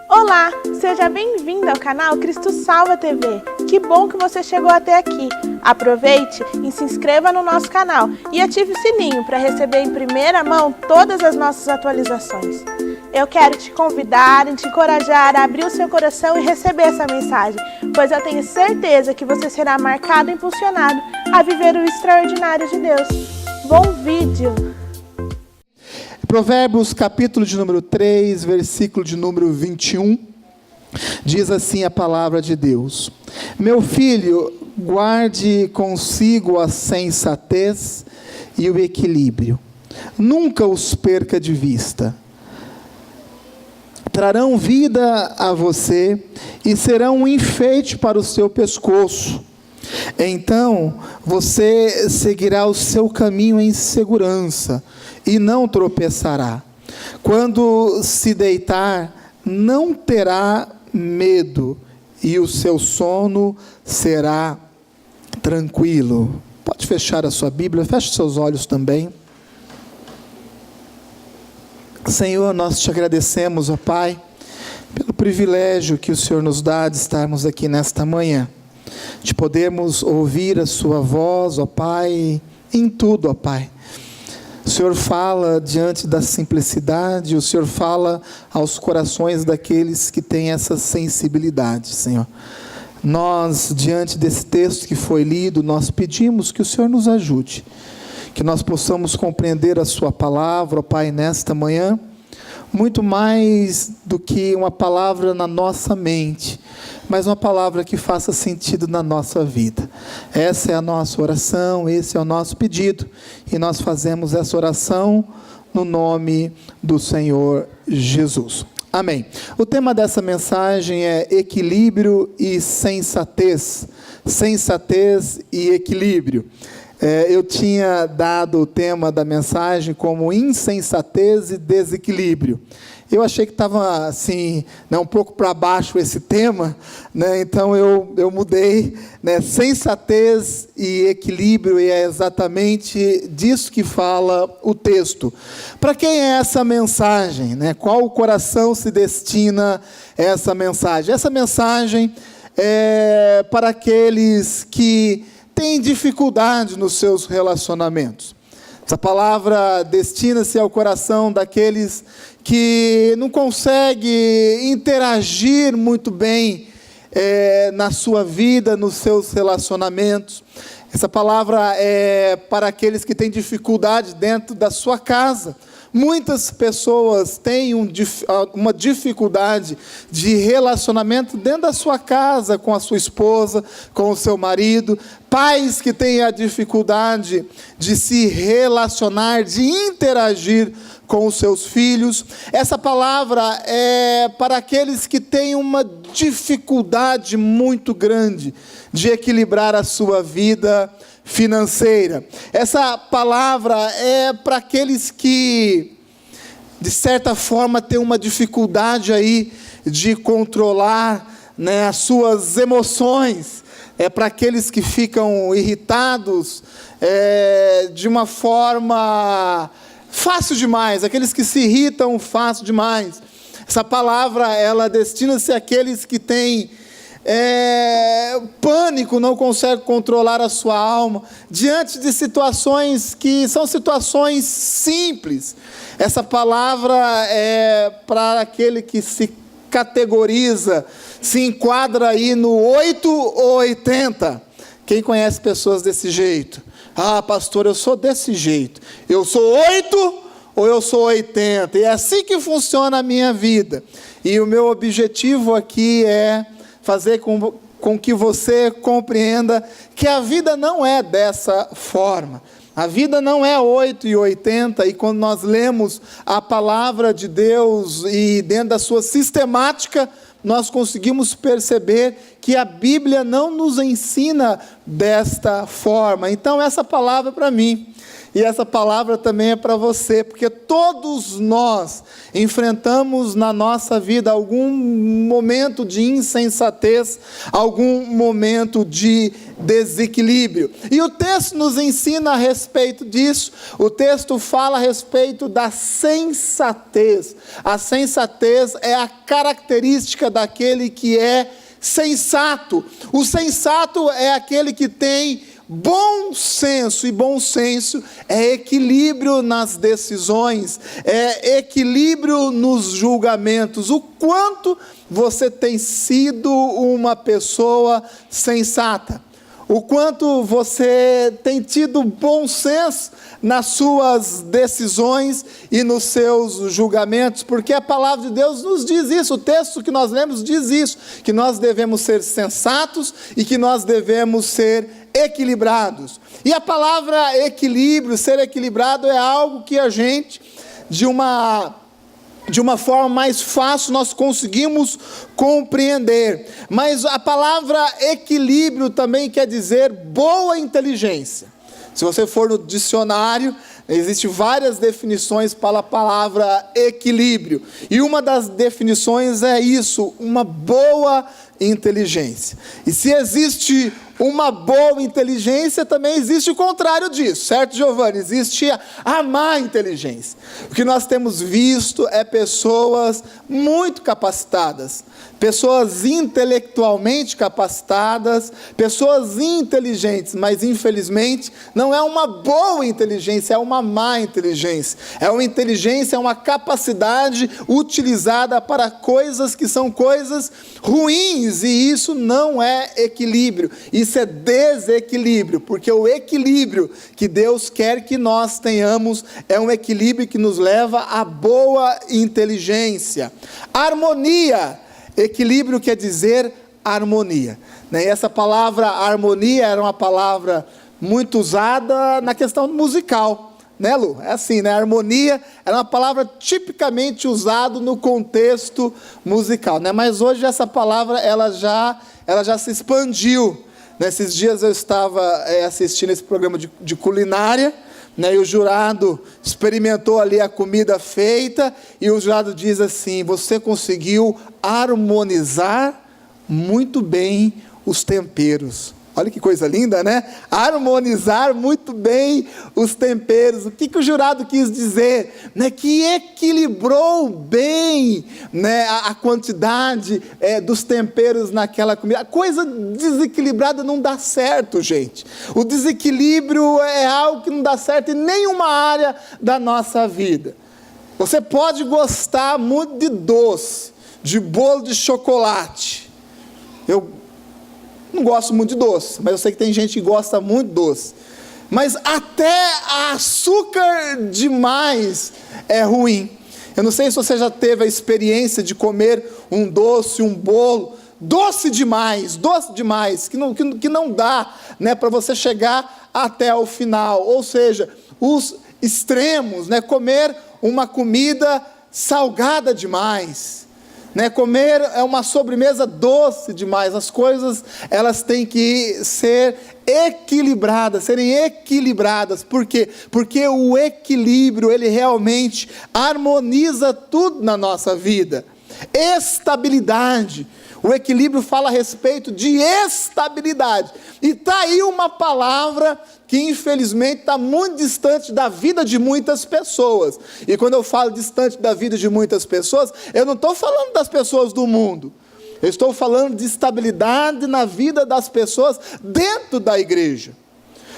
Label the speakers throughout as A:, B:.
A: Olá, seja bem-vindo ao canal Cristo Salva TV. Que bom que você chegou até aqui. Aproveite e se inscreva no nosso canal e ative o sininho para receber em primeira mão todas as nossas atualizações. Eu quero te convidar e te encorajar a abrir o seu coração e receber essa mensagem, pois eu tenho certeza que você será marcado e impulsionado a viver o extraordinário de Deus. Bom vídeo!
B: Provérbios capítulo de número 3, versículo de número 21, diz assim a palavra de Deus: Meu filho, guarde consigo a sensatez e o equilíbrio, nunca os perca de vista. Trarão vida a você e serão um enfeite para o seu pescoço. Então você seguirá o seu caminho em segurança e não tropeçará. Quando se deitar, não terá medo e o seu sono será tranquilo. Pode fechar a sua Bíblia, feche seus olhos também. Senhor, nós te agradecemos, ó Pai, pelo privilégio que o Senhor nos dá de estarmos aqui nesta manhã, de podermos ouvir a sua voz, ó Pai, em tudo, ó Pai. O Senhor fala diante da simplicidade, o Senhor fala aos corações daqueles que têm essa sensibilidade, Senhor. Nós, diante desse texto que foi lido, nós pedimos que o Senhor nos ajude, que nós possamos compreender a sua palavra, ó Pai, nesta manhã, muito mais do que uma palavra na nossa mente, mas uma palavra que faça sentido na nossa vida. Essa é a nossa oração, esse é o nosso pedido, e nós fazemos essa oração no nome do Senhor Jesus. Amém. O tema dessa mensagem é equilíbrio e sensatez. Sensatez e equilíbrio. Eu tinha dado o tema da mensagem como insensatez e desequilíbrio. Eu achei que estava assim, um pouco para baixo esse tema, então eu mudei, sensatez e equilíbrio, e é exatamente disso que fala o texto. Para quem é essa mensagem? Qual o coração se destina a essa mensagem? Essa mensagem é para aqueles que têm dificuldade nos seus relacionamentos. Essa palavra destina-se ao coração daqueles que não conseguem interagir muito bem na sua vida, nos seus relacionamentos. Essa palavra é para aqueles que têm dificuldade dentro da sua casa. Muitas pessoas têm uma dificuldade de relacionamento dentro da sua casa, com a sua esposa, com o seu marido. Pais que têm a dificuldade de se relacionar, de interagir com os seus filhos. Essa palavra é para aqueles que têm uma dificuldade muito grande de equilibrar a sua vida financeira. Essa palavra é para aqueles que, de certa forma, têm uma dificuldade aí de controlar, as suas emoções. É para aqueles que ficam irritados de uma forma fácil demais, aqueles que se irritam fácil demais. Essa palavra, ela destina-se àqueles que têm pânico, não consegue controlar a sua alma, diante de situações que são situações simples. Essa palavra é para aquele que se categoriza, se enquadra aí no 8 ou 80. Quem conhece pessoas desse jeito? Ah, pastor, eu sou desse jeito. Eu sou 8 ou eu sou 80. E é assim que funciona a minha vida. E o meu objetivo aqui é fazer com que você compreenda que a vida não é dessa forma. A vida não é 8 e 80, e quando nós lemos a palavra de Deus e dentro da sua sistemática, nós conseguimos perceber que a Bíblia não nos ensina desta forma. Então essa palavra é para mim. E essa palavra também é para você, porque todos nós enfrentamos na nossa vida algum momento de insensatez, algum momento de desequilíbrio. E o texto nos ensina a respeito disso. O texto fala a respeito da sensatez. A sensatez é a característica daquele que é sensato. O sensato é aquele que tem bom senso, e bom senso é equilíbrio nas decisões, é equilíbrio nos julgamentos. O quanto você tem sido uma pessoa sensata, o quanto você tem tido bom senso nas suas decisões e nos seus julgamentos, porque a palavra de Deus nos diz isso, o texto que nós lemos diz isso, que nós devemos ser sensatos e que nós devemos ser equilibrados. E a palavra equilíbrio, ser equilibrado, é algo que a gente, de uma forma mais fácil, nós conseguimos compreender. Mas a palavra equilíbrio também quer dizer boa inteligência. Se você for no dicionário, existem várias definições para a palavra equilíbrio. E uma das definições é isso, uma boa inteligência. E se existe uma boa inteligência, também existe o contrário disso, certo, Giovanni? Existe a má inteligência. O que nós temos visto é pessoas muito capacitadas, pessoas intelectualmente capacitadas, pessoas inteligentes, mas infelizmente não é uma boa inteligência, é uma má inteligência. É uma inteligência, é uma capacidade utilizada para coisas que são coisas ruins, e isso não é equilíbrio. Isso é desequilíbrio, porque o equilíbrio que Deus quer que nós tenhamos é um equilíbrio que nos leva à boa inteligência. Harmonia, equilíbrio quer dizer harmonia. E essa palavra harmonia era uma palavra muito usada na questão musical. Né, Lu? É assim, né? Harmonia era uma palavra tipicamente usada no contexto musical, né? Mas hoje essa palavra ela já se expandiu. Nesses dias eu estava assistindo esse programa de culinária, né, e o jurado experimentou ali a comida feita, e o jurado diz assim: você conseguiu harmonizar muito bem os temperos. Olha que coisa linda, né? Harmonizar muito bem os temperos. O que o jurado quis dizer? Né? Que equilibrou bem, né, a quantidade dos temperos naquela comida. A coisa desequilibrada não dá certo, gente. O desequilíbrio é algo que não dá certo em nenhuma área da nossa vida. Você pode gostar muito de doce, de bolo de chocolate. Eu não gosto muito de doce, mas eu sei que tem gente que gosta muito de doce. Mas até açúcar demais é ruim. Eu não sei se você já teve a experiência de comer um doce, um bolo, doce demais, que não dá, né, para você chegar até o final. Ou seja, os extremos, né, comer uma comida salgada demais, né, comer uma sobremesa doce demais. As coisas, elas têm que ser equilibradas, serem equilibradas. Por quê? Porque o equilíbrio, ele realmente harmoniza tudo na nossa vida. Estabilidade. O equilíbrio fala a respeito de estabilidade. E está aí uma palavra que infelizmente está muito distante da vida de muitas pessoas. E quando eu falo distante da vida de muitas pessoas, eu não estou falando das pessoas do mundo. Eu estou falando de estabilidade na vida das pessoas dentro da igreja.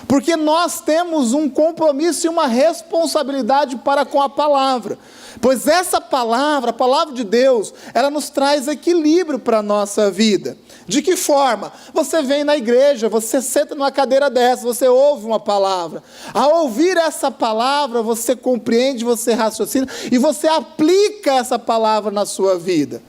B: Porque nós temos um compromisso e uma responsabilidade para com a palavra. Pois essa palavra, a palavra de Deus, ela nos traz equilíbrio para a nossa vida. De que forma? Você vem na igreja, você senta numa cadeira dessa, você ouve uma palavra. Ao ouvir essa palavra, você compreende, você raciocina e você aplica essa palavra na sua vida.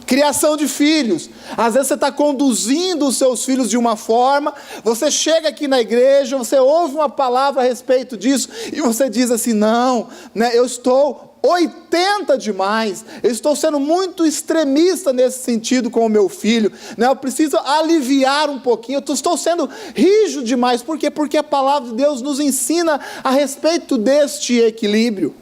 B: Criação de filhos. Às vezes você está conduzindo os seus filhos de uma forma, você chega aqui na igreja, você ouve uma palavra a respeito disso, e você diz assim: não, né, eu estou 80 demais, eu estou sendo muito extremista nesse sentido com o meu filho, né? Eu preciso aliviar um pouquinho, eu estou sendo rígido demais. Por quê? Porque a palavra de Deus nos ensina a respeito deste equilíbrio.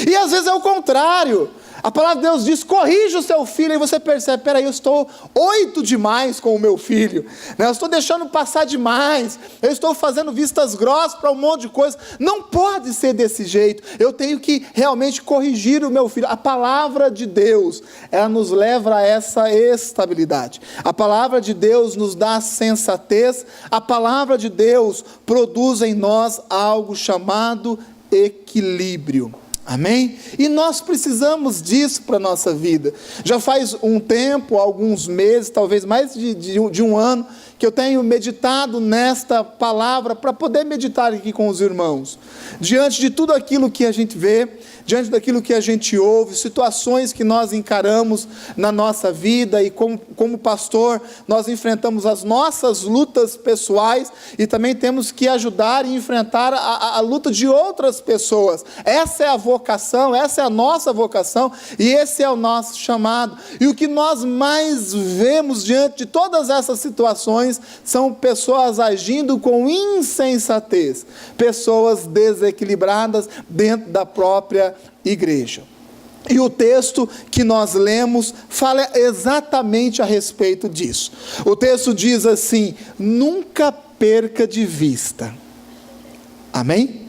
B: E às vezes é o contrário. A palavra de Deus diz: corrija o seu filho, e você percebe: peraí, eu estou 8 demais com o meu filho, né? Eu estou deixando passar demais, eu estou fazendo vistas grossas para um monte de coisa. Não pode ser desse jeito, eu tenho que realmente corrigir o meu filho. A palavra de Deus, ela nos leva a essa estabilidade. A palavra de Deus nos dá sensatez, a palavra de Deus produz em nós algo chamado equilíbrio. Amém? E nós precisamos disso para a nossa vida. Já faz um tempo, alguns meses, talvez mais de um ano, que eu tenho meditado nesta palavra para poder meditar aqui com os irmãos. Diante de tudo aquilo que a gente vê, diante daquilo que a gente ouve, situações que nós encaramos na nossa vida, e como pastor, nós enfrentamos as nossas lutas pessoais e também temos que ajudar e enfrentar a luta de outras pessoas. Essa é a vocação, essa é a nossa vocação e esse é o nosso chamado. E o que nós mais vemos diante de todas essas situações são pessoas agindo com insensatez, pessoas desequilibradas dentro da própria igreja. E o texto que nós lemos fala exatamente a respeito disso. O texto diz assim: nunca perca de vista. Amém?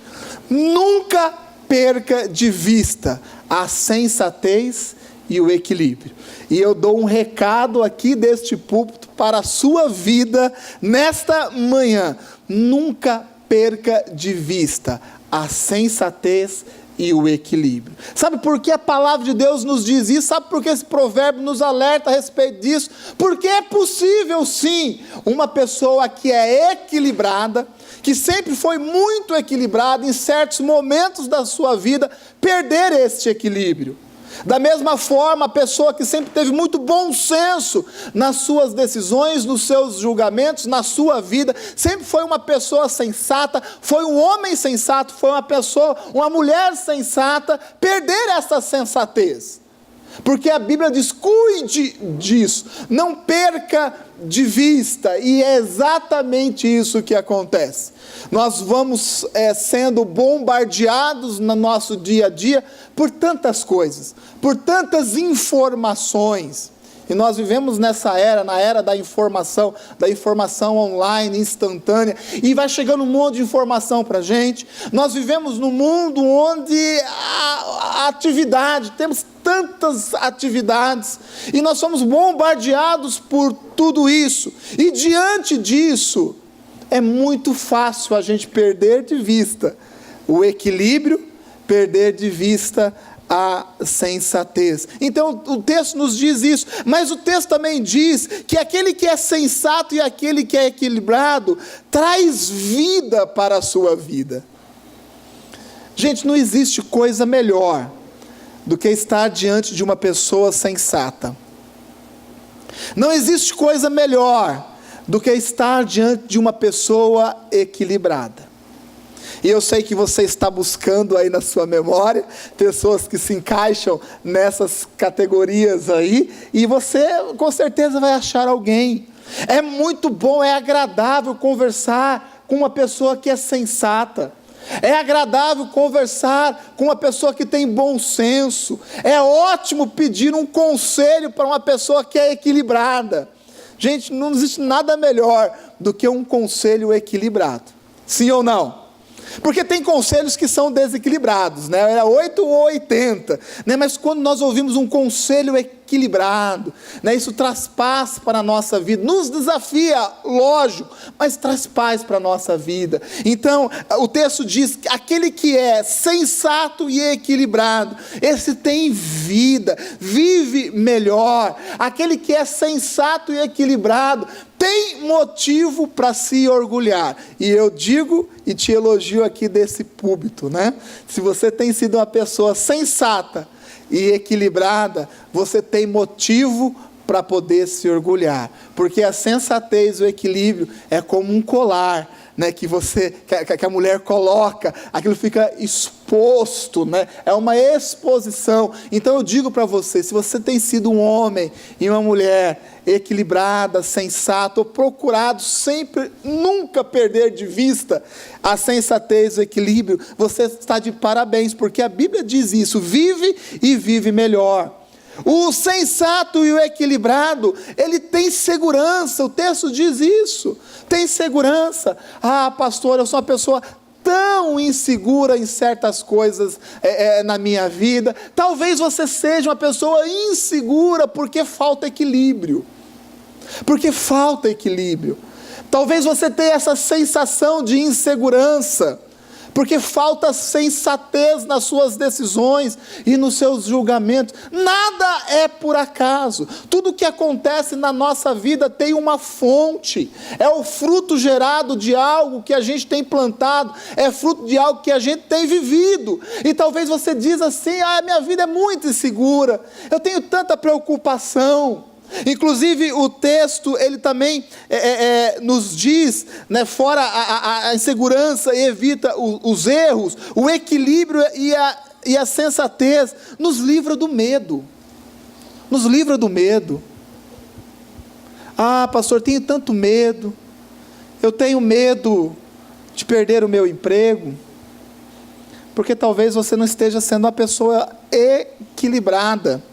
B: Nunca perca de vista a sensatez e o equilíbrio. E eu dou um recado aqui deste púlpito para a sua vida nesta manhã: nunca perca de vista a sensatez e o equilíbrio. Sabe por que a palavra de Deus nos diz isso? Sabe por que esse provérbio nos alerta a respeito disso? Porque é possível sim, uma pessoa que é equilibrada, que sempre foi muito equilibrada, em certos momentos da sua vida, perder este equilíbrio. Da mesma forma, a pessoa que sempre teve muito bom senso nas suas decisões, nos seus julgamentos, na sua vida, sempre foi uma pessoa sensata, foi um homem sensato, foi uma mulher sensata, perder essa sensatez. Porque a Bíblia diz: cuide disso, não perca de vista, e é exatamente isso que acontece. Nós vamos sendo bombardeados no nosso dia a dia por tantas coisas, por tantas informações, e nós vivemos nessa era, na era da informação online, instantânea, e vai chegando um monte de informação para a gente. Nós vivemos num mundo onde a atividade, temos tantas atividades, e nós somos bombardeados por tudo isso, e diante disso, é muito fácil a gente perder de vista o equilíbrio, perder de vista a sensatez. Então o texto nos diz isso, mas o texto também diz que aquele que é sensato e aquele que é equilibrado traz vida para a sua vida. Gente, não existe coisa melhor do que estar diante de uma pessoa sensata. Não existe coisa melhor do que estar diante de uma pessoa equilibrada. E eu sei que você está buscando aí na sua memória pessoas que se encaixam nessas categorias aí, e você com certeza vai achar alguém. É muito bom, é agradável conversar com uma pessoa que é sensata. É agradável conversar com uma pessoa que tem bom senso. É ótimo pedir um conselho para uma pessoa que é equilibrada. Gente, não existe nada melhor do que um conselho equilibrado. Sim ou não? Porque tem conselhos que são desequilibrados, né? Era 8 ou 80, né? Mas quando nós ouvimos um conselho equilibrado, né? Isso traz paz para a nossa vida, nos desafia, lógico, mas traz paz para a nossa vida. Então, o texto diz que aquele que é sensato e equilibrado, esse tem vida, vive melhor. Aquele que é sensato e equilibrado tem motivo para se orgulhar. E eu digo e te elogio aqui desse púlpito, né? Se você tem sido uma pessoa sensata e equilibrada, você tem motivo para poder se orgulhar, porque a sensatez, o equilíbrio é como um colar, né, que a mulher coloca, aquilo fica exposto, né, é uma exposição. Então eu digo para você, se você tem sido um homem e uma mulher equilibrada, sensato, ou procurado sempre, nunca perder de vista a sensatez, o equilíbrio, você está de parabéns, porque a Bíblia diz isso: vive e vive melhor. O sensato e o equilibrado, ele tem segurança, o texto diz isso, tem segurança. Ah, pastor, eu sou uma pessoa tão insegura em certas coisas na minha vida. Talvez você seja uma pessoa insegura porque falta equilíbrio. Porque falta equilíbrio. Talvez você tenha essa sensação de insegurança, porque falta sensatez nas suas decisões e nos seus julgamentos. Nada é por acaso. Tudo que acontece na nossa vida tem uma fonte. É o fruto gerado de algo que a gente tem plantado. É fruto de algo que a gente tem vivido. E talvez você diz assim: ah, minha vida é muito insegura. Eu tenho tanta preocupação. Inclusive o texto, ele também nos diz, né, fora a insegurança, evita os erros, o equilíbrio e a sensatez, nos livra do medo. Nos livra do medo. Ah, pastor, tenho tanto medo. Eu tenho medo de perder o meu emprego. Porque talvez você não esteja sendo uma pessoa equilibrada.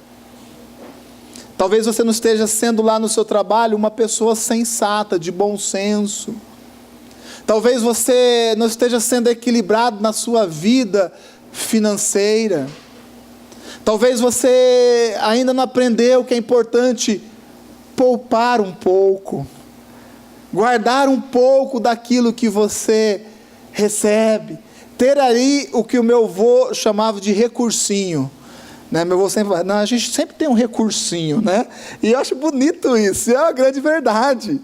B: Talvez você não esteja sendo lá no seu trabalho uma pessoa sensata, de bom senso. Talvez você não esteja sendo equilibrado na sua vida financeira. Talvez você ainda não aprendeu que é importante poupar um pouco, guardar um pouco daquilo que você recebe, ter aí o que o meu avô chamava de recursinho. Né, meu avô sempre fala, a gente sempre tem um recursinho, né? E eu acho bonito isso, é uma grande verdade.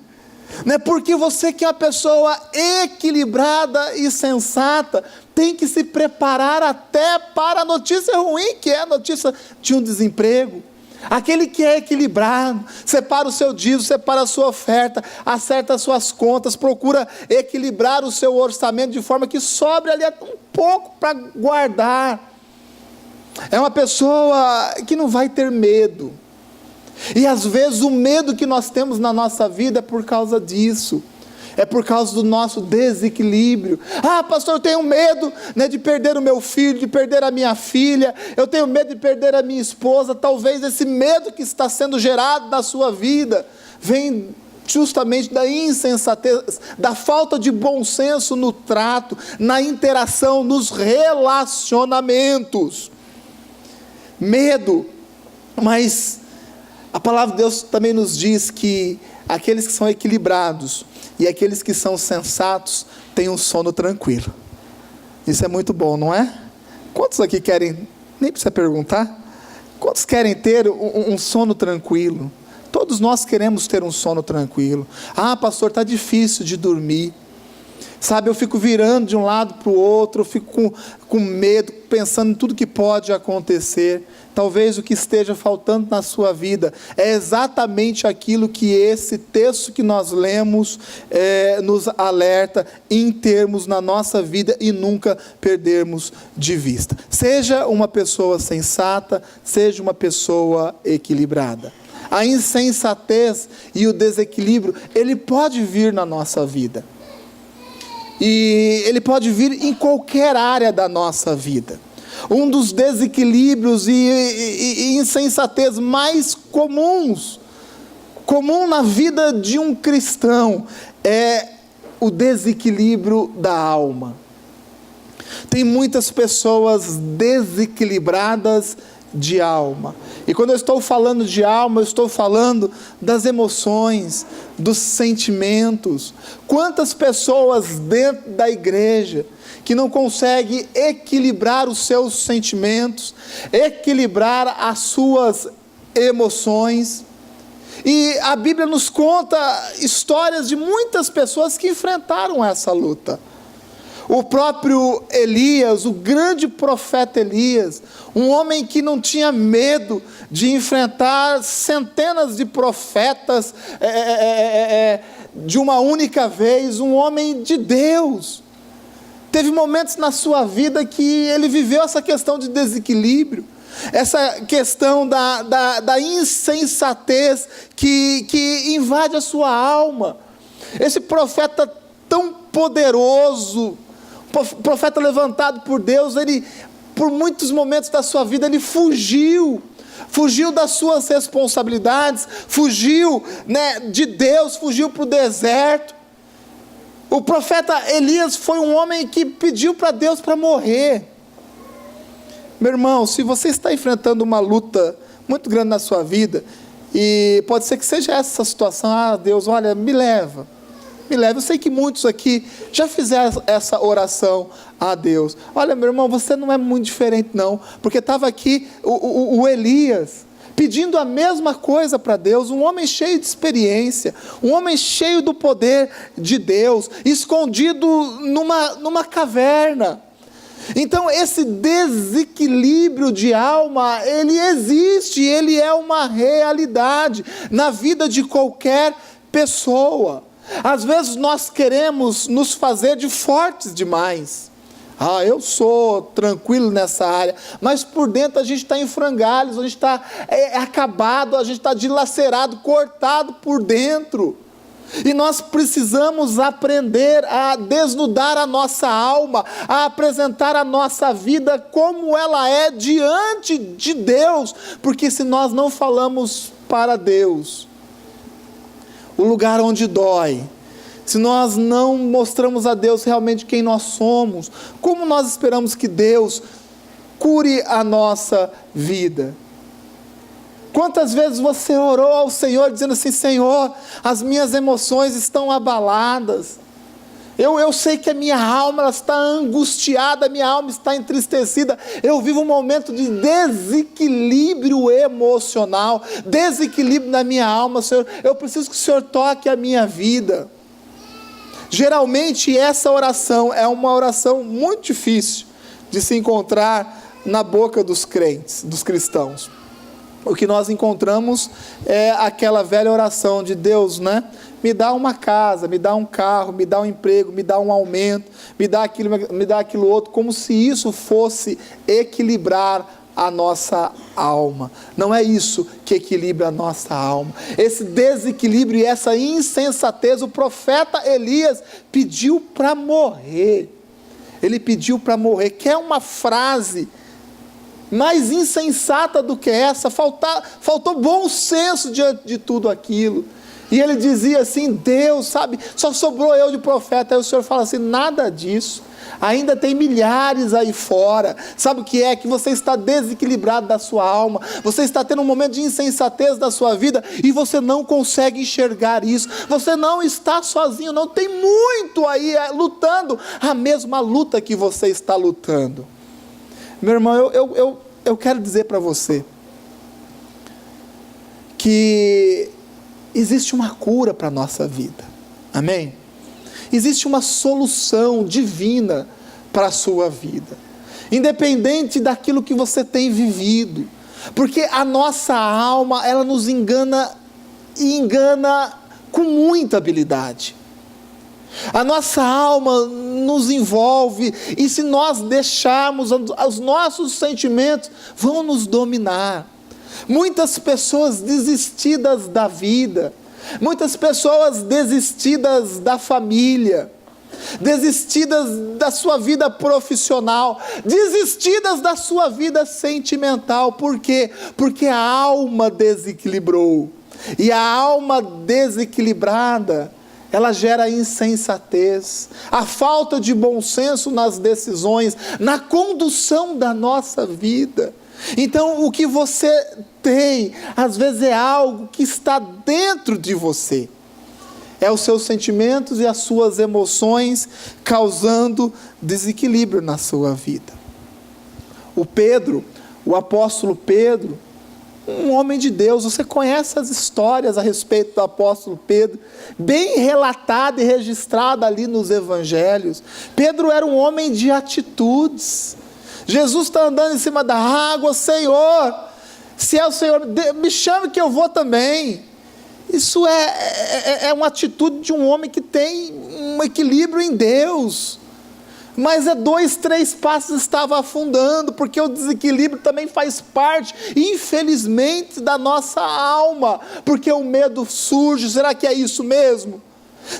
B: Né? Porque você que é uma pessoa equilibrada e sensata, tem que se preparar até para a notícia ruim, que é a notícia de um desemprego. Aquele que é equilibrado, separa o seu dízimo, separa a sua oferta, acerta as suas contas, procura equilibrar o seu orçamento de forma que sobre ali um pouco para guardar. É uma pessoa que não vai ter medo. E às vezes o medo que nós temos na nossa vida é por causa disso. É por causa do nosso desequilíbrio. Ah, pastor, eu tenho medo, né, de perder o meu filho, de perder a minha filha. Eu tenho medo de perder a minha esposa. Talvez esse medo que está sendo gerado na sua vida vem justamente da insensatez, da falta de bom senso no trato, na interação, nos relacionamentos. Medo, mas a palavra de Deus também nos diz que aqueles que são equilibrados e aqueles que são sensatos têm um sono tranquilo. Isso é muito bom, não é? Quantos aqui querem, nem precisa perguntar, quantos querem ter um sono tranquilo? Todos nós queremos ter um sono tranquilo. Ah, pastor, está difícil de dormir. Sabe, eu fico virando de um lado para o outro, eu fico com medo, pensando em tudo que pode acontecer. Talvez o que esteja faltando na sua vida é exatamente aquilo que esse texto que nós lemos nos alerta em termos na nossa vida e nunca perdermos de vista. Seja uma pessoa sensata, seja uma pessoa equilibrada. A insensatez e o desequilíbrio, ele pode vir na nossa vida. E ele pode vir em qualquer área da nossa vida. Um dos desequilíbrios e insensatez mais comum na vida de um cristão, é o desequilíbrio da alma. Tem muitas pessoas desequilibradas de alma. E quando eu estou falando de alma, eu estou falando das emoções, dos sentimentos. Quantas pessoas dentro da igreja que não conseguem equilibrar os seus sentimentos, equilibrar as suas emoções. E a Bíblia nos conta histórias de muitas pessoas que enfrentaram essa luta. O próprio Elias, o grande profeta Elias, um homem que não tinha medo de enfrentar centenas de profetas de uma única vez, um homem de Deus. Teve momentos na sua vida que ele viveu essa questão de desequilíbrio, essa questão da insensatez que invade a sua alma. Esse profeta tão poderoso, profeta levantado por Deus, ele, por muitos momentos da sua vida, ele fugiu das suas responsabilidades, fugiu, de Deus, fugiu para o deserto. O profeta Elias foi um homem que pediu para Deus para morrer. Meu irmão, se você está enfrentando uma luta muito grande na sua vida, e pode ser que seja essa situação, Deus, olha, me leva. Eu sei que muitos aqui já fizeram essa oração a Deus. Olha, meu irmão, você não é muito diferente não, porque estava aqui o Elias, pedindo a mesma coisa para Deus, um homem cheio de experiência, um homem cheio do poder de Deus, escondido numa caverna. Então esse desequilíbrio de alma, ele existe, ele é uma realidade na vida de qualquer pessoa. Às vezes nós queremos nos fazer de fortes demais. Eu sou tranquilo nessa área, mas por dentro a gente está em frangalhos, a gente está acabado, a gente está dilacerado, cortado por dentro. E nós precisamos aprender a desnudar a nossa alma, a apresentar a nossa vida como ela é diante de Deus, porque se nós não falamos para Deus, o lugar onde dói, se nós não mostramos a Deus realmente quem nós somos, como nós esperamos que Deus cure a nossa vida? Quantas vezes você orou ao Senhor dizendo assim: Senhor, as minhas emoções estão abaladas, eu sei que a minha alma está angustiada, a minha alma está entristecida, eu vivo um momento de desequilíbrio emocional, desequilíbrio na minha alma, Senhor, eu preciso que o Senhor toque a minha vida. Geralmente essa oração é uma oração muito difícil de se encontrar na boca dos crentes, dos cristãos. O que nós encontramos é aquela velha oração de Deus, me dá uma casa, me dá um carro, me dá um emprego, me dá um aumento, me dá aquilo outro, como se isso fosse equilibrar a nossa alma. Não é isso que equilibra a nossa alma. Esse desequilíbrio e essa insensatez, o profeta Elias pediu para morrer. Ele pediu para morrer. Quer uma frase mais insensata do que essa? Faltou bom senso diante de tudo aquilo. E ele dizia assim: Deus, sabe, só sobrou eu de profeta. Aí o Senhor fala assim: nada disso, ainda tem milhares aí fora. Sabe o que é? Que você está desequilibrado da sua alma, você está tendo um momento de insensatez da sua vida, e você não consegue enxergar isso. Você não está sozinho, não, tem muito aí lutando a mesma luta que você está lutando. Meu irmão, eu quero dizer para você que existe uma cura para a nossa vida, amém? Existe uma solução divina para a sua vida, independente daquilo que você tem vivido, porque a nossa alma, ela nos engana, e engana com muita habilidade. A nossa alma nos envolve, e se nós deixarmos, os nossos sentimentos vão nos dominar. Muitas pessoas desistidas da vida, muitas pessoas desistidas da família, desistidas da sua vida profissional, desistidas da sua vida sentimental. Por quê? Porque a alma desequilibrou, e a alma desequilibrada, ela gera insensatez, a falta de bom senso nas decisões, na condução da nossa vida. Então o que você tem, às vezes é algo que está dentro de você, é os seus sentimentos e as suas emoções causando desequilíbrio na sua vida. O apóstolo Pedro, um homem de Deus. Você conhece as histórias a respeito do apóstolo Pedro, bem relatada e registrada ali nos evangelhos. Pedro era um homem de atitudes. Jesus está andando em cima da água: Senhor, se é o Senhor, me chame que eu vou também. Isso é uma atitude de um homem que tem um equilíbrio em Deus. Mas 2, 3 passos estava afundando, porque o desequilíbrio também faz parte, infelizmente, da nossa alma, porque o medo surge. Será que é isso mesmo?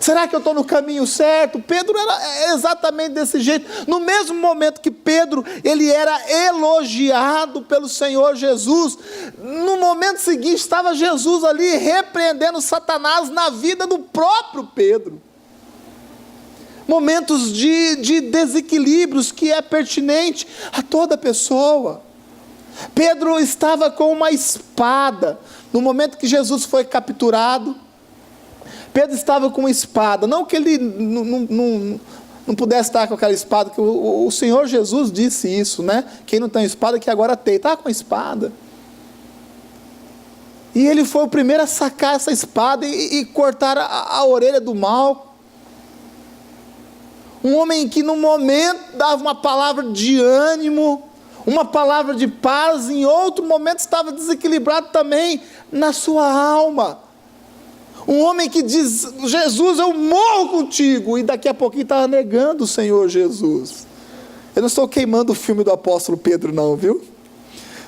B: Será que eu estou no caminho certo? Pedro era exatamente desse jeito. No mesmo momento que Pedro, ele era elogiado pelo Senhor Jesus, no momento seguinte estava Jesus ali repreendendo Satanás na vida do próprio Pedro. Momentos de desequilíbrios que é pertinente a toda pessoa. Pedro estava com uma espada. No momento que Jesus foi capturado, Pedro estava com uma espada. Não que ele não pudesse estar com aquela espada, que o Senhor Jesus disse isso, né? Quem não tem espada, que agora tem. Estava com a espada. E ele foi o primeiro a sacar essa espada e cortar a orelha do mal. Um homem que no momento dava uma palavra de ânimo, uma palavra de paz, em outro momento estava desequilibrado também na sua alma. Um homem que diz: Jesus, eu morro contigo, e daqui a pouquinho estava negando o Senhor Jesus. Eu não estou queimando o filme do apóstolo Pedro não, viu?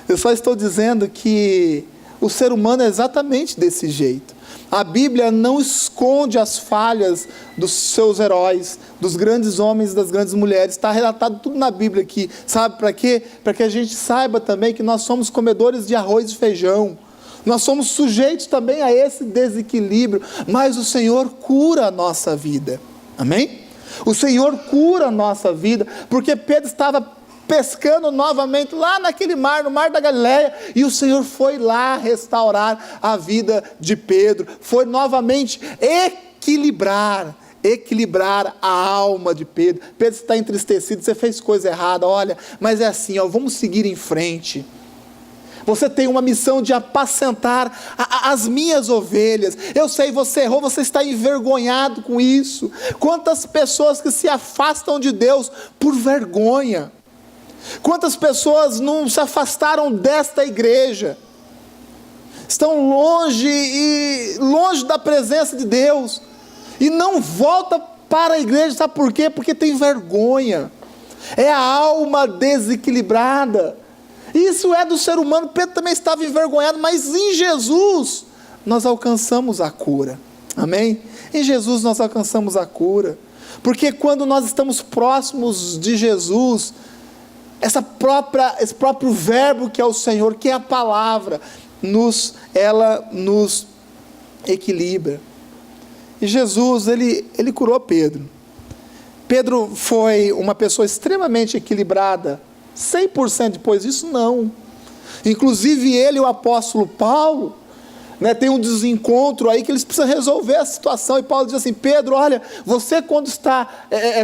B: Eu só estou dizendo que o ser humano é exatamente desse jeito. A Bíblia não esconde as falhas dos seus heróis, dos grandes homens e das grandes mulheres. Está relatado tudo na Bíblia aqui. Sabe para quê? Para que a gente saiba também que nós somos comedores de arroz e feijão. Nós somos sujeitos também a esse desequilíbrio. Mas o Senhor cura a nossa vida. Amém? O Senhor cura a nossa vida. Porque Pedro estava pescando novamente lá naquele mar, no mar da Galileia, e o Senhor foi lá restaurar a vida de Pedro, foi novamente equilibrar a alma de Pedro. Pedro está entristecido: você fez coisa errada, olha, mas é assim, vamos seguir em frente. Você tem uma missão de apacentar as minhas ovelhas. Eu sei, você errou, você está envergonhado com isso. Quantas pessoas que se afastam de Deus por vergonha. Quantas pessoas não se afastaram desta igreja, estão longe da presença de Deus, e não volta para a igreja. Sabe por quê? Porque tem vergonha. É a alma desequilibrada. Isso é do ser humano. Pedro também estava envergonhado, mas em Jesus nós alcançamos a cura. Amém? Em Jesus nós alcançamos a cura, porque quando nós estamos próximos de Jesus, esse próprio verbo que é o Senhor, que é a palavra, ela nos equilibra. E Jesus, ele curou Pedro. Pedro foi uma pessoa extremamente equilibrada, 100% depois disso, não. Inclusive ele e o apóstolo Paulo, tem um desencontro aí que eles precisam resolver a situação, e Paulo diz assim: Pedro, olha, você quando está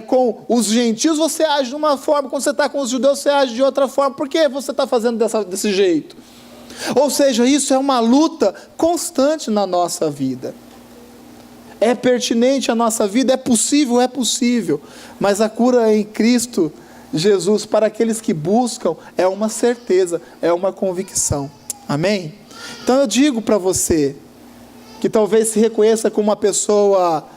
B: com os gentios, você age de uma forma, quando você está com os judeus, você age de outra forma. Por que você está fazendo desse jeito? Ou seja, isso é uma luta constante na nossa vida. É pertinente à nossa vida, é possível, mas a cura em Cristo Jesus, para aqueles que buscam, é uma certeza, é uma convicção. Amém? Então eu digo para você, que talvez se reconheça como uma pessoa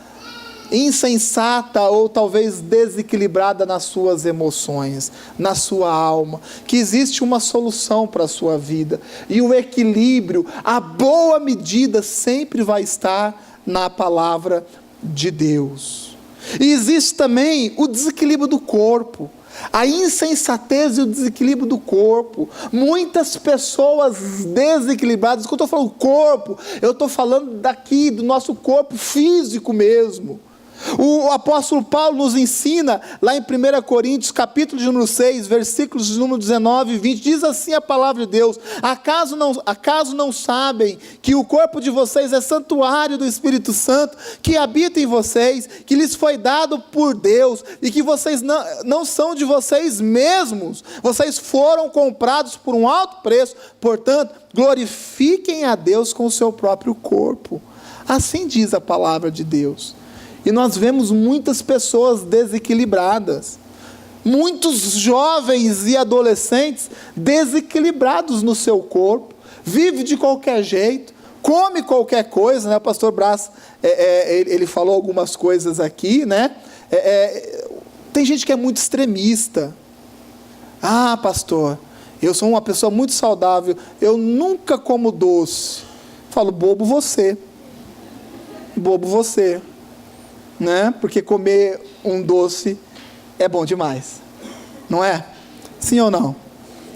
B: insensata, ou talvez desequilibrada nas suas emoções, na sua alma, que existe uma solução para a sua vida, e o equilíbrio, a boa medida sempre vai estar na palavra de Deus. E existe também o desequilíbrio do corpo, a insensatez e o desequilíbrio do corpo. Muitas pessoas desequilibradas, quando eu estou falando corpo, eu estou falando daqui, do nosso corpo físico mesmo. O apóstolo Paulo nos ensina, lá em 1 Coríntios, capítulo de número 6, versículos de número 19 e 20, diz assim a palavra de Deus: acaso não sabem que o corpo de vocês é santuário do Espírito Santo, que habita em vocês, que lhes foi dado por Deus, e que vocês não são de vocês mesmos, vocês foram comprados por um alto preço, portanto, glorifiquem a Deus com o seu próprio corpo. Assim diz a palavra de Deus. E nós vemos muitas pessoas desequilibradas, muitos jovens e adolescentes desequilibrados no seu corpo, vive de qualquer jeito, come qualquer coisa, né? O pastor Brás, ele falou algumas coisas aqui, né? Tem gente que é muito extremista. Ah, pastor, eu sou uma pessoa muito saudável, eu nunca como doce. Falo, bobo você, né? Porque comer um doce é bom demais, não é? Sim ou não?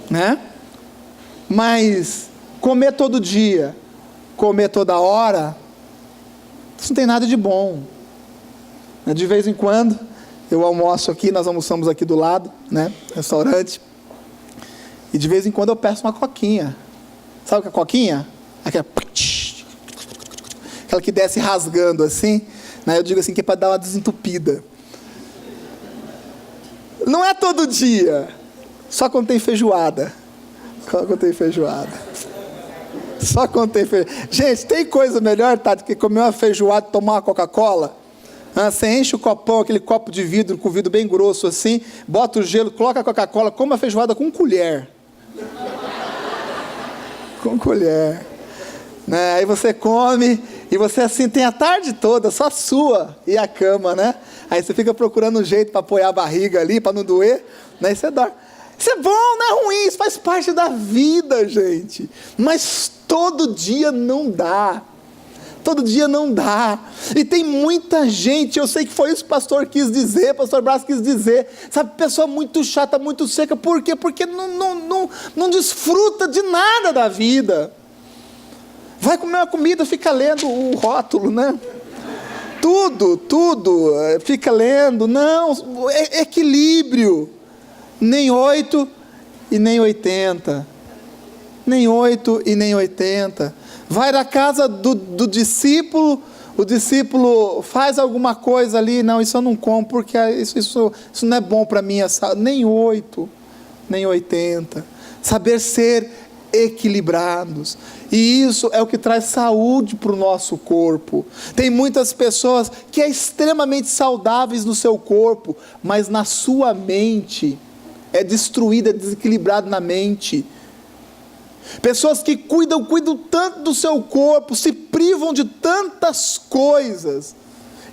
B: Né? Mas comer todo dia, comer toda hora, isso não tem nada de bom. De vez em quando, eu almoço aqui, nós almoçamos aqui do lado, né? Restaurante. E de vez em quando eu peço uma coquinha. Sabe o que é coquinha? Aquela que desce rasgando assim. Eu digo assim que é para dar uma desentupida. Não é todo dia, só quando tem feijoada. Gente, tem coisa melhor, tá, do que comer uma feijoada e tomar uma Coca-Cola? Você enche o copão, aquele copo de vidro, com vidro bem grosso assim, bota o gelo, coloca a Coca-Cola, come a feijoada com colher. Com colher. Aí você come, e você assim tem a tarde toda, só a sua e a cama, né? Aí você fica procurando um jeito para apoiar a barriga ali, para não doer, né? E você dorme. Isso é bom, não é ruim, isso faz parte da vida, gente. Mas todo dia não dá. Todo dia não dá. E tem muita gente, eu sei que foi isso que o pastor quis dizer, o pastor Brás quis dizer, sabe, pessoa muito chata, muito seca. Por quê? Porque não desfruta de nada da vida. Vai comer uma comida, fica lendo o rótulo, né? Tudo, fica lendo. Não, equilíbrio. Nem 8 e nem 80. Nem 8 e nem 80. Vai na casa do discípulo, o discípulo faz alguma coisa ali, não, isso eu não como, porque isso não é bom para mim. Nem 8, nem 80. Saber ser equilibrados, e isso é o que traz saúde para o nosso corpo. Tem muitas pessoas que é extremamente saudáveis no seu corpo, mas na sua mente é destruída, é desequilibrado na mente. Pessoas que cuidam tanto do seu corpo, se privam de tantas coisas,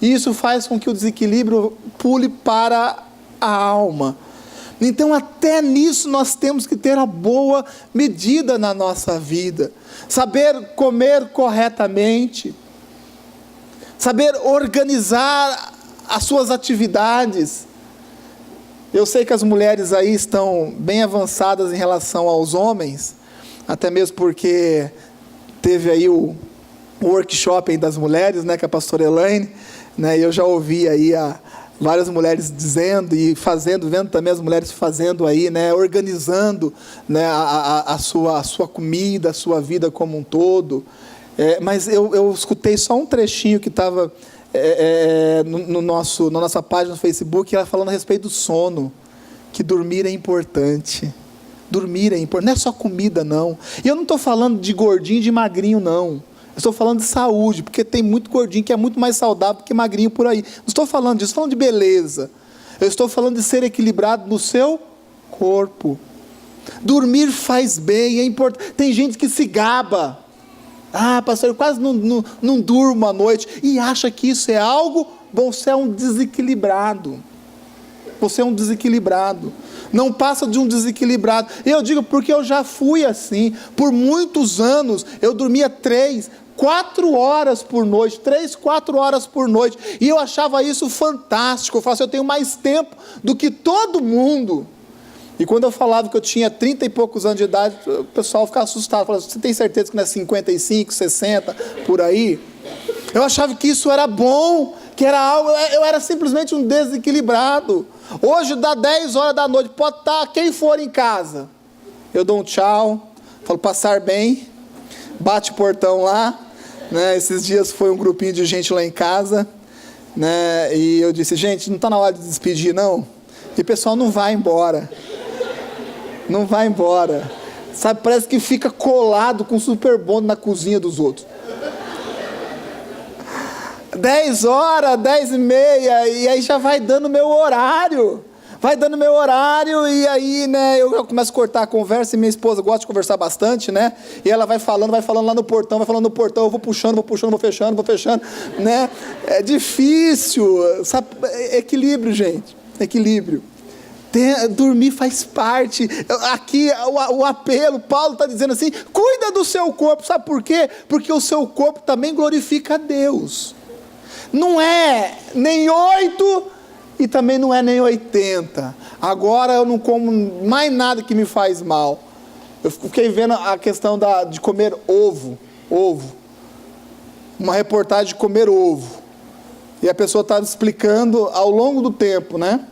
B: e isso faz com que o desequilíbrio pule para a alma. Então até nisso nós temos que ter a boa medida na nossa vida, saber comer corretamente, saber organizar as suas atividades. Eu sei que as mulheres aí estão bem avançadas em relação aos homens, até mesmo porque teve aí o workshop aí das mulheres, né, com a pastora Elaine, né, e eu já ouvi aí várias mulheres dizendo e fazendo, vendo também as mulheres fazendo aí, né, organizando, né, a sua comida, a sua vida como um todo. Mas eu escutei só um trechinho que estava na nossa página no Facebook, ela falando a respeito do sono, que dormir é importante. Dormir é importante, não é só comida não. E eu não estou falando de gordinho e de magrinho não. Eu estou falando de saúde, porque tem muito gordinho que é muito mais saudável que magrinho por aí. Não estou falando disso, estou falando de beleza. Eu estou falando de ser equilibrado no seu corpo. Dormir faz bem, é importante. Tem gente que se gaba. Ah, pastor, eu quase não durmo à noite. E acha que isso é algo bom. Você é um desequilibrado. Você é um desequilibrado. Não passa de um desequilibrado. Eu digo porque eu já fui assim. Por muitos anos eu dormia 4 horas por noite, 3, 4 horas por noite, e eu achava isso fantástico. Eu falava assim, eu tenho mais tempo do que todo mundo. E quando eu falava que eu tinha 30 e poucos anos de idade, o pessoal ficava assustado, falava, você tem certeza que não é 55, 60, por aí? Eu achava que isso era bom, que era algo, eu era simplesmente um desequilibrado. Hoje dá 10 horas da noite, pode estar quem for em casa. Eu dou um tchau, falo passar bem, bate o portão lá, né? Esses dias foi um grupinho de gente lá em casa, né? E eu disse, gente, não está na hora de despedir não? E o pessoal não vai embora. Não vai embora. Sabe, parece que fica colado com super bonde na cozinha dos outros. 10 horas, 10 e meia, e aí já vai dando meu horário. Vai dando meu horário, e aí, né, eu começo a cortar a conversa, e minha esposa gosta de conversar bastante, né? E ela vai falando lá no portão, eu vou puxando, vou fechando, né? É difícil, sabe? Equilíbrio, gente, equilíbrio. Dormir faz parte. Aqui o apelo, Paulo está dizendo assim, cuida do seu corpo, sabe por quê? Porque o seu corpo também glorifica a Deus. Não é nem 8 e também não é nem 80. Agora eu não como mais nada que me faz mal. Eu fiquei vendo a questão de comer ovo. Uma reportagem de comer ovo. E a pessoa estava explicando ao longo do tempo, né?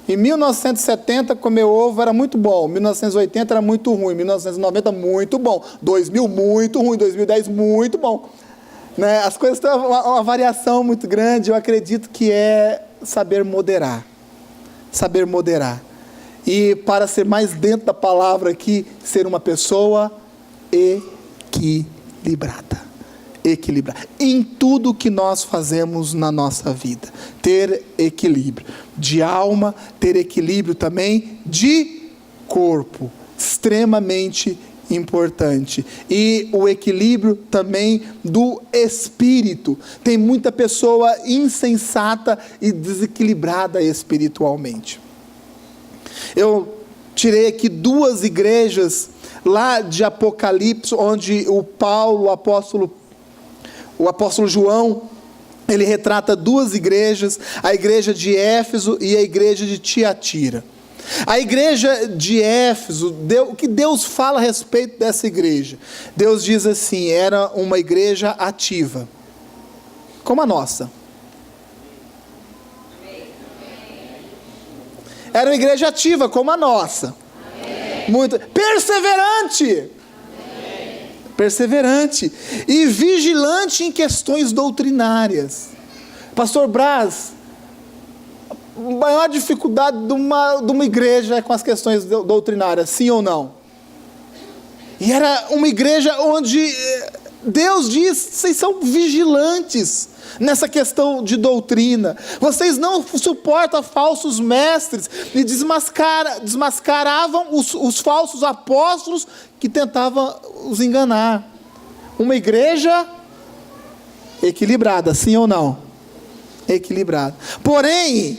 B: Em 1970, comer ovo era muito bom. 1980 era muito ruim. 1990, muito bom. 2000, muito ruim. 2010, muito bom. Né? As coisas têm uma variação muito grande. Eu acredito que é saber moderar. Saber moderar. E para ser mais dentro da palavra aqui, ser uma pessoa equilibrada. Em tudo que nós fazemos na nossa vida, ter equilíbrio de alma, ter equilíbrio também de corpo, extremamente importante, e o equilíbrio também do espírito. Tem muita pessoa insensata e desequilibrada espiritualmente. Eu tirei aqui 2 igrejas lá de Apocalipse, onde o apóstolo João, ele retrata 2 igrejas, a igreja de Éfeso e a igreja de Tiatira. A igreja de Éfeso, o que Deus fala a respeito dessa igreja? Deus diz assim, era uma igreja ativa, como a nossa. Era uma igreja ativa, como a nossa. Muito perseverante. Perseverante e vigilante em questões doutrinárias. Pastor Braz, a maior dificuldade de uma igreja é com as questões doutrinárias, sim ou não? E era uma igreja onde Deus diz, vocês são vigilantes nessa questão de doutrina. Vocês não suportam falsos mestres e desmascaravam os falsos apóstolos que tentavam os enganar. Uma igreja equilibrada, sim ou não? Equilibrada. Porém,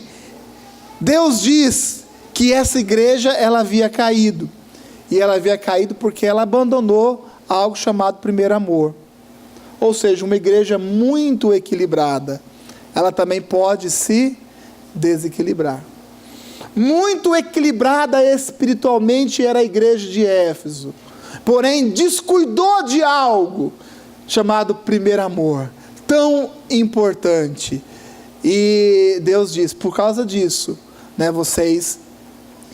B: Deus diz que essa igreja, ela havia caído. E ela havia caído porque ela abandonou algo chamado primeiro amor. Ou seja, uma igreja muito equilibrada, ela também pode se desequilibrar. Muito equilibrada espiritualmente era a igreja de Éfeso, porém descuidou de algo chamado primeiro amor, tão importante. E Deus diz, por causa disso, né, vocês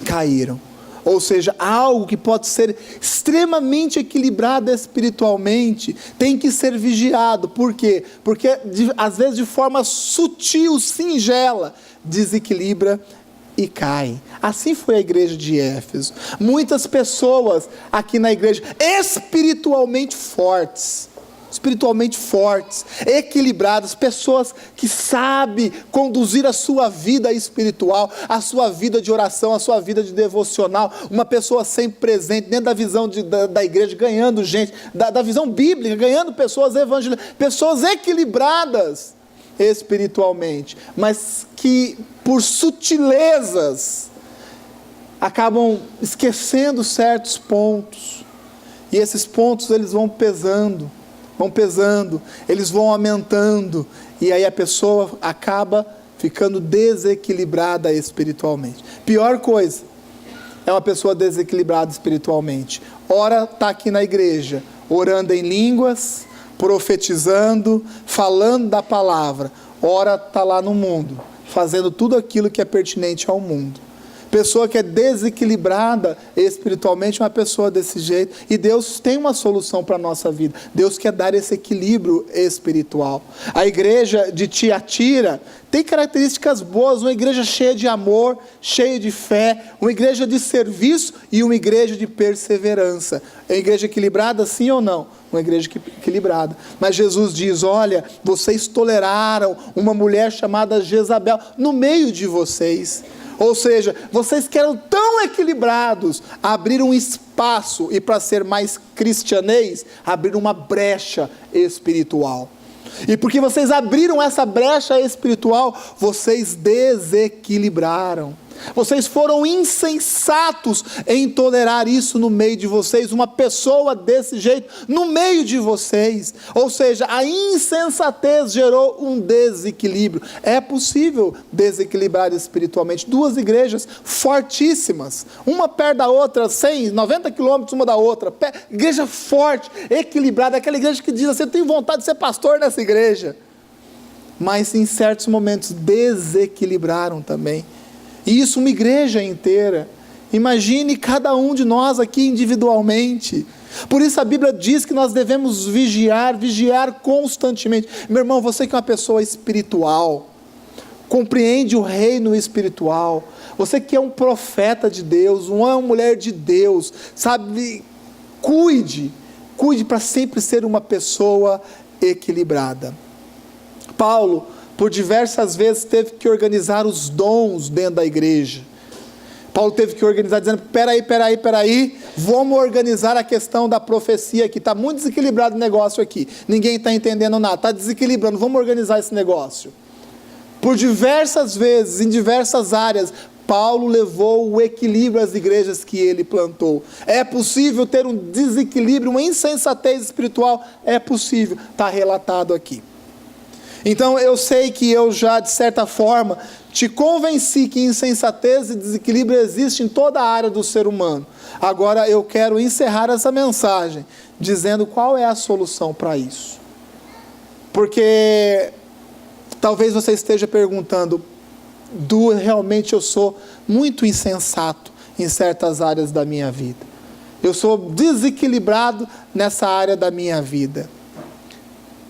B: caíram. Ou seja, algo que pode ser extremamente equilibrado espiritualmente, tem que ser vigiado. Por quê? Porque às vezes de forma sutil, singela, desequilibra e cai. Assim foi a igreja de Éfeso. Muitas pessoas aqui na igreja, espiritualmente fortes, equilibradas, pessoas que sabem conduzir a sua vida espiritual, a sua vida de oração, a sua vida de devocional, uma pessoa sempre presente, dentro da visão da igreja, ganhando gente, da visão bíblica, ganhando pessoas evangélicas, pessoas equilibradas espiritualmente, mas que por sutilezas acabam esquecendo certos pontos, e esses pontos eles vão pesando, eles vão aumentando, e aí a pessoa acaba ficando desequilibrada espiritualmente. Pior coisa é uma pessoa desequilibrada espiritualmente. Ora está aqui na igreja, orando em línguas, profetizando, falando da palavra. Ora está lá no mundo, fazendo tudo aquilo que é pertinente ao mundo. Pessoa que é desequilibrada espiritualmente, uma pessoa desse jeito. E Deus tem uma solução para a nossa vida. Deus quer dar esse equilíbrio espiritual. A igreja de Tiatira tem características boas, uma igreja cheia de amor, cheia de fé, uma igreja de serviço e uma igreja de perseverança. É uma igreja equilibrada, sim ou não? Uma igreja equilibrada. Mas Jesus diz, olha, vocês toleraram uma mulher chamada Jezabel no meio de vocês. Ou seja, vocês que eram tão equilibrados, abriram um espaço, e para ser mais cristianês, abriram uma brecha espiritual. E porque vocês abriram essa brecha espiritual, vocês desequilibraram. Vocês foram insensatos em tolerar isso no meio de vocês, uma pessoa desse jeito no meio de vocês. Ou seja, a insensatez gerou um desequilíbrio. É possível desequilibrar espiritualmente. Duas igrejas fortíssimas, uma perto da outra, 90 quilômetros uma da outra. Igreja forte, equilibrada, aquela igreja que diz assim, eu tenho vontade de ser pastor nessa igreja. Mas em certos momentos desequilibraram também. E isso uma igreja inteira. Imagine cada um de nós aqui individualmente. Por isso a Bíblia diz que nós devemos vigiar constantemente. Meu irmão, você que é uma pessoa espiritual, compreende o reino espiritual, você que é um profeta de Deus, uma mulher de Deus, sabe, cuide para sempre ser uma pessoa equilibrada. Paulo, por diversas vezes, teve que organizar os dons dentro da igreja. Paulo teve que organizar, dizendo, peraí, vamos organizar a questão da profecia aqui, está muito desequilibrado o negócio aqui, ninguém está entendendo nada, está desequilibrando, vamos organizar esse negócio. Por diversas vezes, em diversas áreas, Paulo levou o equilíbrio às igrejas que ele plantou. É possível ter um desequilíbrio, uma insensatez espiritual? É possível, está relatado aqui. Então eu sei que eu já, de certa forma, te convenci que insensatez e desequilíbrio existem em toda a área do ser humano. Agora eu quero encerrar essa mensagem dizendo qual é a solução para isso. Porque talvez você esteja perguntando, realmente eu sou muito insensato em certas áreas da minha vida. Eu sou desequilibrado nessa área da minha vida.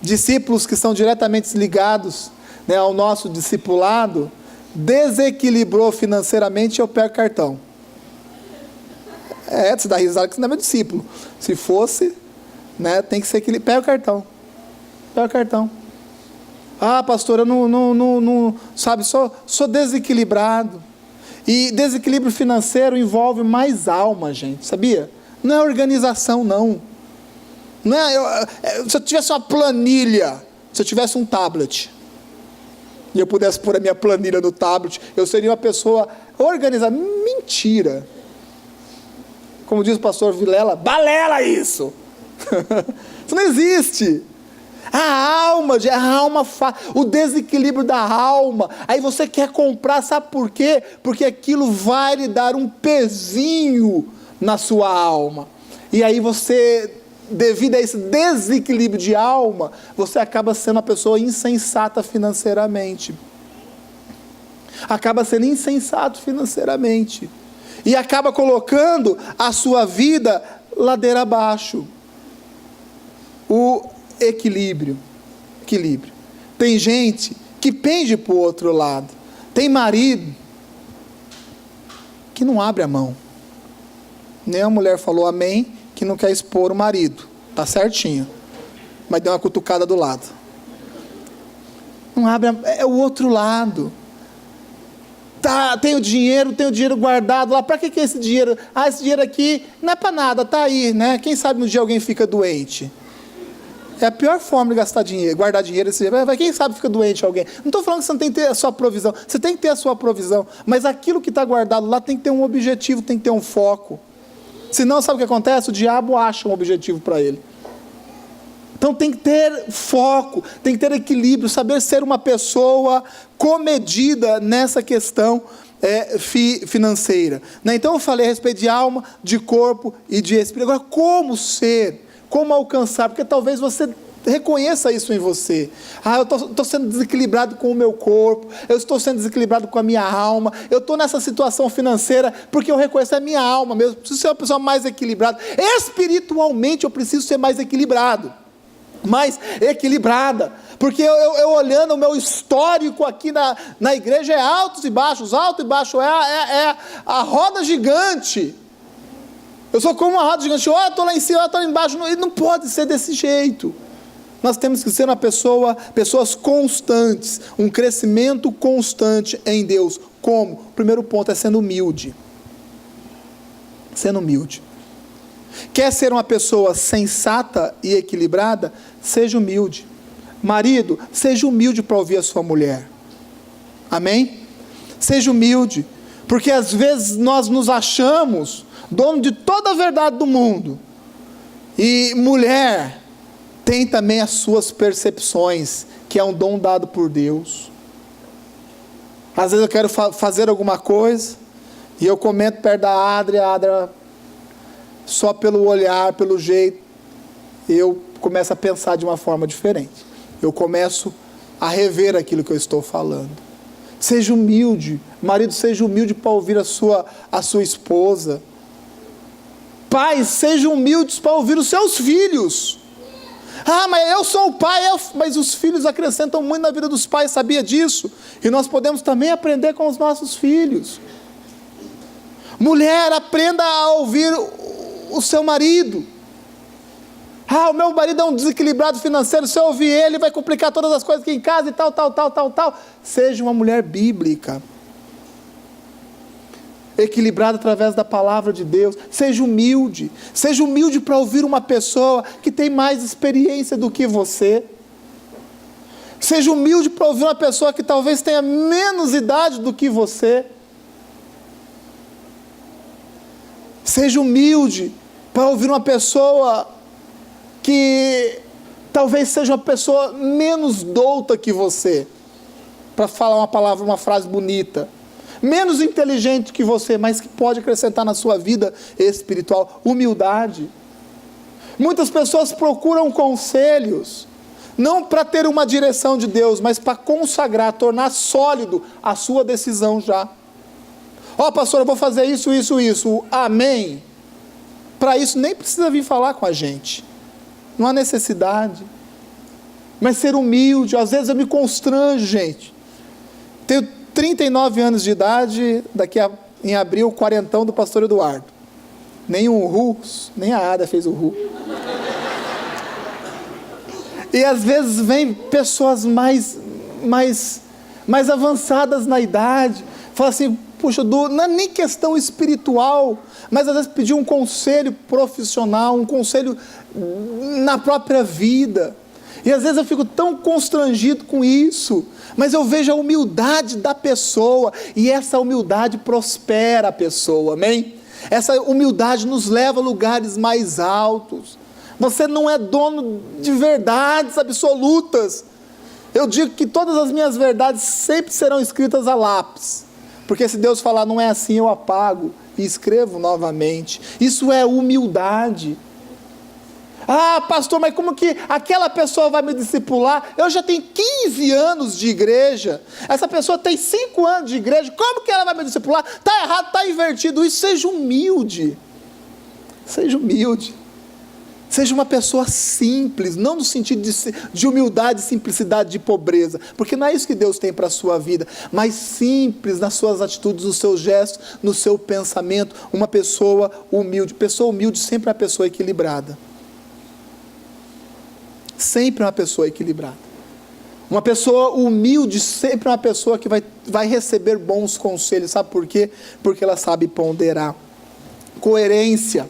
B: Discípulos que são diretamente ligados, né, ao nosso discipulado, desequilibrou financeiramente, eu pego cartão. Você dá risada que você não é meu discípulo. Se fosse, né, tem que ser equilibrado. Pega o cartão. Ah, pastor, eu não sabe, sou desequilibrado. E desequilíbrio financeiro envolve mais alma, gente, sabia? Não é organização, não. Não é, se eu tivesse uma planilha, se eu tivesse um tablet, e eu pudesse pôr a minha planilha no tablet, eu seria uma pessoa organizada. Mentira. Como diz o pastor Vilela, balela isso. Isso não existe. A alma, o desequilíbrio da alma, aí você quer comprar, sabe por quê? Porque aquilo vai lhe dar um pezinho na sua alma, e aí você, devido a esse desequilíbrio de alma, você acaba sendo uma pessoa insensata financeiramente, e acaba colocando a sua vida ladeira abaixo. O equilíbrio. Tem gente que pende para o outro lado. Tem marido que não abre a mão. Nem a mulher falou amém, que não quer expor o marido. Está certinho. Mas deu uma cutucada do lado. Não abre é o outro lado. Tem o dinheiro guardado lá. Para que é esse dinheiro? Esse dinheiro aqui não é para nada, está aí, né? Quem sabe no dia alguém fica doente. É a pior forma de gastar dinheiro, guardar dinheiro. Quem sabe fica doente alguém. Não estou falando que você não tem que ter a sua provisão. Você tem que ter a sua provisão. Mas aquilo que está guardado lá tem que ter um objetivo, tem que ter um foco. Senão, sabe o que acontece? O diabo acha um objetivo para ele. Então tem que ter foco, tem que ter equilíbrio, saber ser uma pessoa comedida nessa questão financeira. Então eu falei a respeito de alma, de corpo e de espírito. Agora, como alcançar? Porque talvez você reconheça isso em você. Eu estou sendo desequilibrado com o meu corpo, eu estou sendo desequilibrado com a minha alma, eu estou nessa situação financeira porque eu reconheço a minha alma mesmo, eu preciso ser uma pessoa mais equilibrada. Espiritualmente eu preciso ser mais equilibrado, mais equilibrada, porque eu olhando o meu histórico aqui na igreja é altos e baixos, alto e baixo, é a roda gigante. Eu sou como uma roda gigante, eu estou lá em cima, eu estou lá embaixo, e não pode ser desse jeito. Nós temos que ser pessoas constantes, um crescimento constante em Deus. Como? O primeiro ponto é sendo humilde. Sendo humilde. Quer ser uma pessoa sensata e equilibrada? Seja humilde. Marido, seja humilde para ouvir a sua mulher. Amém? Seja humilde, porque às vezes nós nos achamos dono de toda a verdade do mundo. E mulher tem também as suas percepções, que é um dom dado por Deus. Às vezes eu quero fazer alguma coisa, e eu comento perto da Adria, só pelo olhar, pelo jeito, eu começo a pensar de uma forma diferente. Eu começo a rever aquilo que eu estou falando. Seja humilde, marido, seja humilde para ouvir a sua esposa. Pais, sejam humildes para ouvir os seus filhos. Mas eu sou o pai, mas os filhos acrescentam muito na vida dos pais, sabia disso? E nós podemos também aprender com os nossos filhos. Mulher, aprenda a ouvir o seu marido. O meu marido é um desequilibrado financeiro, se eu ouvir ele, vai complicar todas as coisas aqui em casa e tal. Seja uma mulher bíblica, equilibrada através da palavra de Deus. Seja humilde para ouvir uma pessoa que tem mais experiência do que você. Seja humilde para ouvir uma pessoa que talvez tenha menos idade do que você. Seja humilde para ouvir uma pessoa que talvez seja uma pessoa menos douta que você, para falar uma frase bonita, menos inteligente que você, mas que pode acrescentar na sua vida espiritual. Humildade. Muitas pessoas procuram conselhos, não para ter uma direção de Deus, mas para consagrar, tornar sólido a sua decisão já. Pastor, eu vou fazer isso. Amém. Para isso nem precisa vir falar com a gente. Não há necessidade. Mas ser humilde, às vezes eu me constranjo, gente. Tenho 39 anos de idade, em abril, 40 do pastor Eduardo. Nem a Ada fez o ru. E às vezes vem pessoas mais avançadas na idade, fala assim, puxa, não é nem questão espiritual, mas às vezes pedir um conselho profissional, um conselho na própria vida. E às vezes eu fico tão constrangido com isso, mas eu vejo a humildade da pessoa, e essa humildade prospera a pessoa, amém? Essa humildade nos leva a lugares mais altos. Você não é dono de verdades absolutas. Eu digo que todas as minhas verdades sempre serão escritas a lápis, porque se Deus falar não é assim, eu apago e escrevo novamente. Isso é humildade. Pastor, mas como que aquela pessoa vai me discipular? Eu já tenho 15 anos de igreja, essa pessoa tem 5 anos de igreja, como que ela vai me discipular? Está errado, está invertido isso. Seja humilde. Seja uma pessoa simples, não no sentido de humildade, simplicidade, de pobreza, porque não é isso que Deus tem para a sua vida, mas simples nas suas atitudes, nos seus gestos, no seu pensamento. Uma pessoa humilde. Pessoa humilde sempre é uma pessoa equilibrada. Sempre uma pessoa equilibrada. Uma pessoa humilde sempre é uma pessoa que vai receber bons conselhos. Sabe por quê? Porque ela sabe ponderar. Coerência.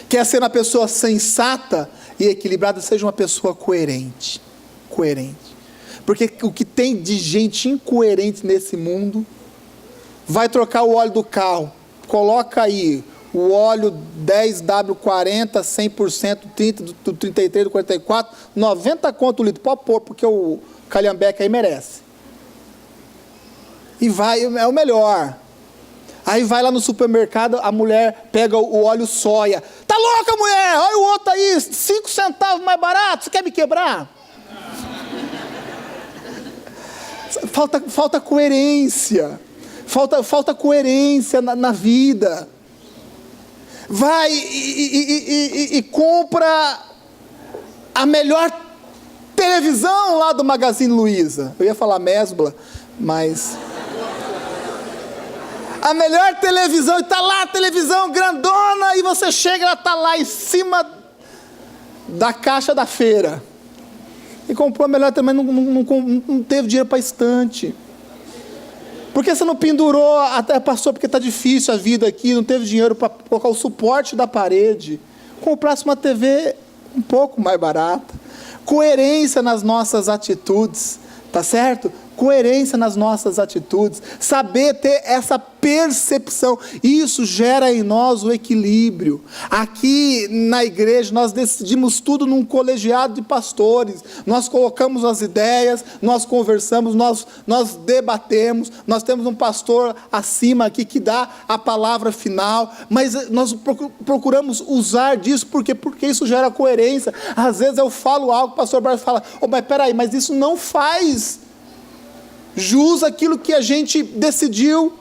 B: Quer ser uma pessoa sensata e equilibrada? Seja uma pessoa coerente. Porque o que tem de gente incoerente nesse mundo, vai trocar o óleo do carro, coloca aí o óleo 10W40, 100%, 30, do 33, do 44, 90 conto o litro, pode pôr, porque o calhambeque aí merece. E vai, é o melhor. Aí vai lá no supermercado, a mulher pega o óleo soia. Tá louca, mulher? Olha o outro aí, 5 centavos mais barato, você quer me quebrar? Falta coerência. Falta coerência na vida. Vai e compra a melhor televisão lá do Magazine Luiza. Eu ia falar Mesbla, mas... a melhor televisão, e está lá a televisão grandona, e você chega, ela está lá em cima da caixa da feira. E comprou a melhor também, não teve dinheiro para estante. Por que você não pendurou, até passou porque está difícil a vida aqui, não teve dinheiro para colocar o suporte da parede? Comprasse uma TV um pouco mais barata. Coerência nas nossas atitudes, tá certo? Coerência nas nossas atitudes, saber ter essa percepção, isso gera em nós o equilíbrio. Aqui na igreja nós decidimos tudo num colegiado de pastores, nós colocamos as ideias, nós conversamos, nós debatemos, nós temos um pastor acima aqui que dá a palavra final, mas nós procuramos usar disso, porque isso gera coerência. Às vezes eu falo algo, o pastor Barros fala, mas peraí, mas isso não faz jus aquilo que a gente decidiu,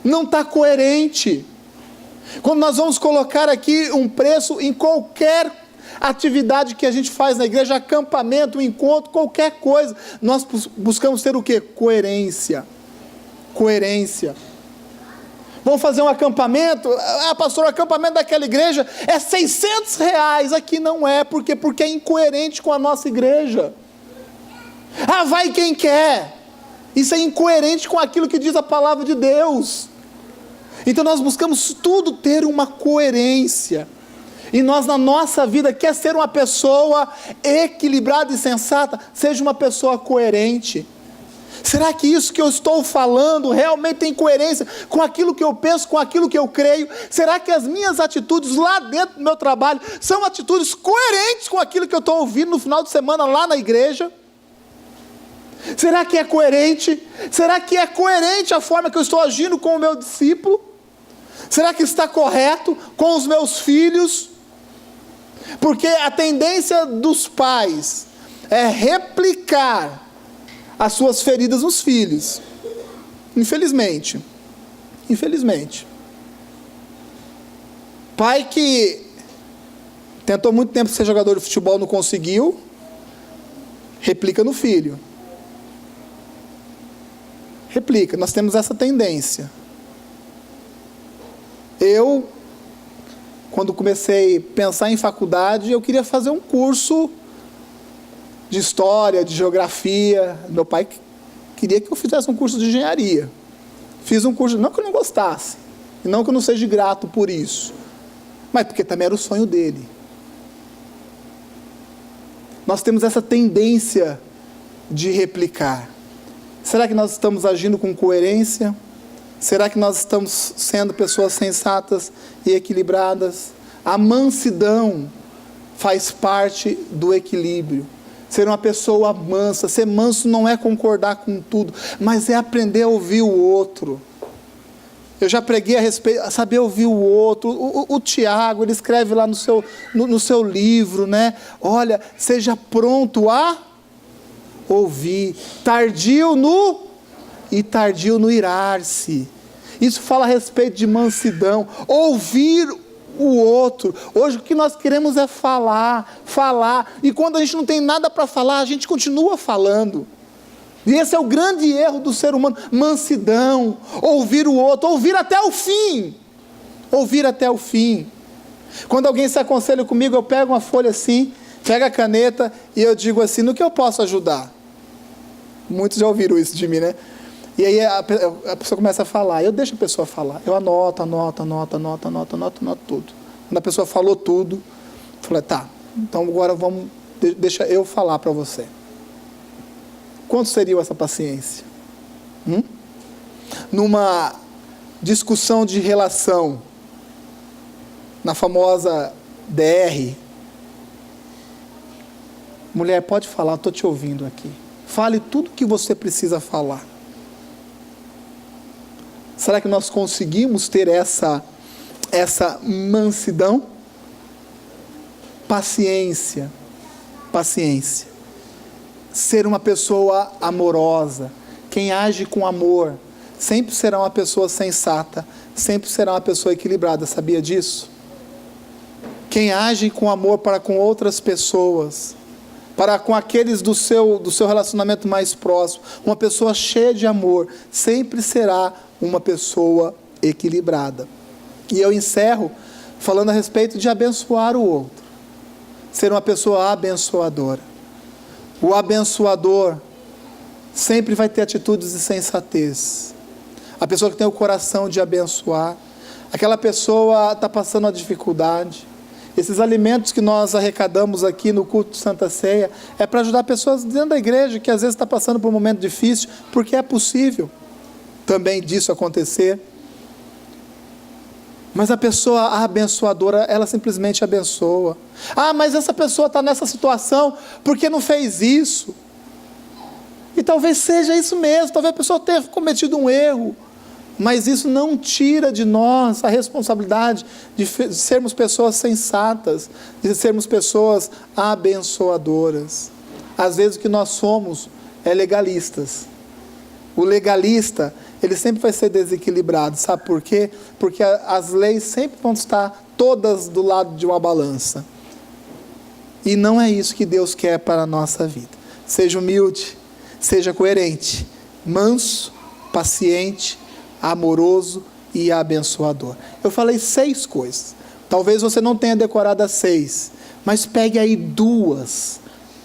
B: não está coerente. Quando nós vamos colocar aqui um preço em qualquer atividade que a gente faz na igreja, acampamento, encontro, qualquer coisa, nós buscamos ter o quê? Coerência. Coerência. Vamos fazer um acampamento? Pastor, o acampamento daquela igreja é R$600. Aqui não é, porque é incoerente com a nossa igreja. Vai quem quer. Isso é incoerente com aquilo que diz a palavra de Deus. Então nós buscamos tudo ter uma coerência. E nós na nossa vida, quer ser uma pessoa equilibrada e sensata, seja uma pessoa coerente. Será que isso que eu estou falando realmente tem coerência com aquilo que eu penso, com aquilo que eu creio? Será que as minhas atitudes lá dentro do meu trabalho são atitudes coerentes com aquilo que eu estou ouvindo no final de semana lá na igreja? Será que é coerente? Será que é coerente a forma que eu estou agindo com o meu discípulo? Será que está correto com os meus filhos? Porque a tendência dos pais é replicar as suas feridas nos filhos. Infelizmente. Pai que tentou muito tempo ser jogador de futebol, não conseguiu, replica no filho. Replica, nós temos essa tendência. Eu, quando comecei a pensar em faculdade, eu queria fazer um curso de história, de geografia. Meu pai queria que eu fizesse um curso de engenharia. Fiz um curso, não que eu não gostasse, e não que eu não seja grato por isso, mas porque também era o sonho dele. Nós temos essa tendência de replicar. Será que nós estamos agindo com coerência? Será que nós estamos sendo pessoas sensatas e equilibradas? A mansidão faz parte do equilíbrio. Ser uma pessoa mansa. Ser manso não é concordar com tudo, mas é aprender a ouvir o outro. Eu já preguei a respeito, saber ouvir o outro. O Tiago, ele escreve lá no seu livro, né? Olha, seja pronto a ouvir, tardio no irar-se. Isso fala a respeito de mansidão, ouvir o outro. Hoje o que nós queremos é falar, e quando a gente não tem nada para falar, a gente continua falando. E esse é o grande erro do ser humano, mansidão, ouvir o outro, ouvir até o fim. Quando alguém se aconselha comigo, eu pego uma folha assim, pego a caneta e eu digo assim, no que eu posso ajudar? Muitos já ouviram isso de mim, né? E aí a pessoa começa a falar, eu deixo a pessoa falar, eu anoto tudo. Quando a pessoa falou tudo, eu falei, tá, então agora deixa eu falar para você. Quanto seria essa paciência? Numa discussão de relação, na famosa DR, mulher, pode falar, estou te ouvindo aqui. Fale tudo que você precisa falar. Será que nós conseguimos ter essa mansidão? Paciência. Ser uma pessoa amorosa. quem age com amor, sempre será uma pessoa sensata, sempre será uma pessoa equilibrada. Sabia disso? Quem age com amor para com outras pessoas, para com aqueles do seu relacionamento mais próximo, uma pessoa cheia de amor, sempre será uma pessoa equilibrada. E eu encerro falando a respeito de abençoar o outro, ser uma pessoa abençoadora. O abençoador sempre vai ter atitudes de sensatez. A pessoa que tem o coração de abençoar, aquela pessoa está passando uma dificuldade. Esses alimentos que nós arrecadamos aqui no culto de Santa Ceia é para ajudar pessoas dentro da igreja que às vezes está passando por um momento difícil, porque é possível também disso acontecer. Mas a pessoa abençoadora, ela simplesmente abençoa. Ah, mas essa pessoa está nessa situação porque não fez isso. E talvez seja isso mesmo, talvez a pessoa tenha cometido um erro. Mas isso não tira de nós a responsabilidade de sermos pessoas sensatas, de sermos pessoas abençoadoras. Às vezes o que nós somos é legalistas. O legalista, ele sempre vai ser desequilibrado. Sabe por quê? Porque as leis sempre vão estar todas do lado de uma balança. E não é isso que Deus quer para a nossa vida. Seja humilde, seja coerente, manso, paciente, amoroso e abençoador. Eu falei 6 coisas. Talvez você não tenha decorado as 6, mas pegue aí 2,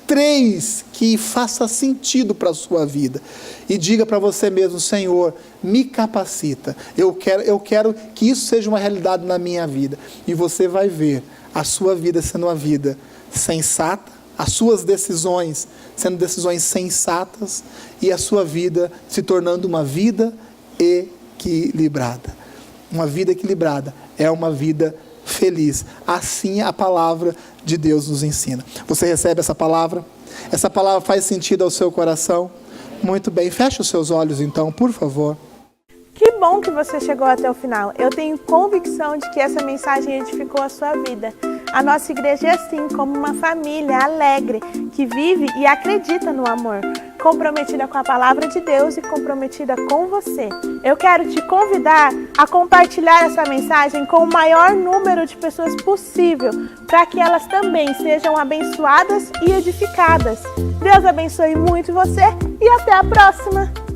B: 3 que faça sentido para a sua vida. E diga para você mesmo: Senhor, me capacita. Eu quero que isso seja uma realidade na minha vida. E você vai ver a sua vida sendo uma vida sensata, as suas decisões sendo decisões sensatas e a sua vida se tornando uma vida equilibrada. Uma vida equilibrada é uma vida feliz. Assim a palavra de Deus nos ensina. Você recebe essa palavra? Essa palavra faz sentido ao seu coração? Muito bem, feche os seus olhos então, por favor.
A: Que bom que você chegou até o final. Eu tenho convicção de que essa mensagem edificou a sua vida. A nossa igreja é assim, como uma família alegre, que vive e acredita no amor, comprometida com a palavra de Deus e comprometida com você. Eu quero te convidar a compartilhar essa mensagem com o maior número de pessoas possível, para que elas também sejam abençoadas e edificadas. Deus abençoe muito você e até a próxima!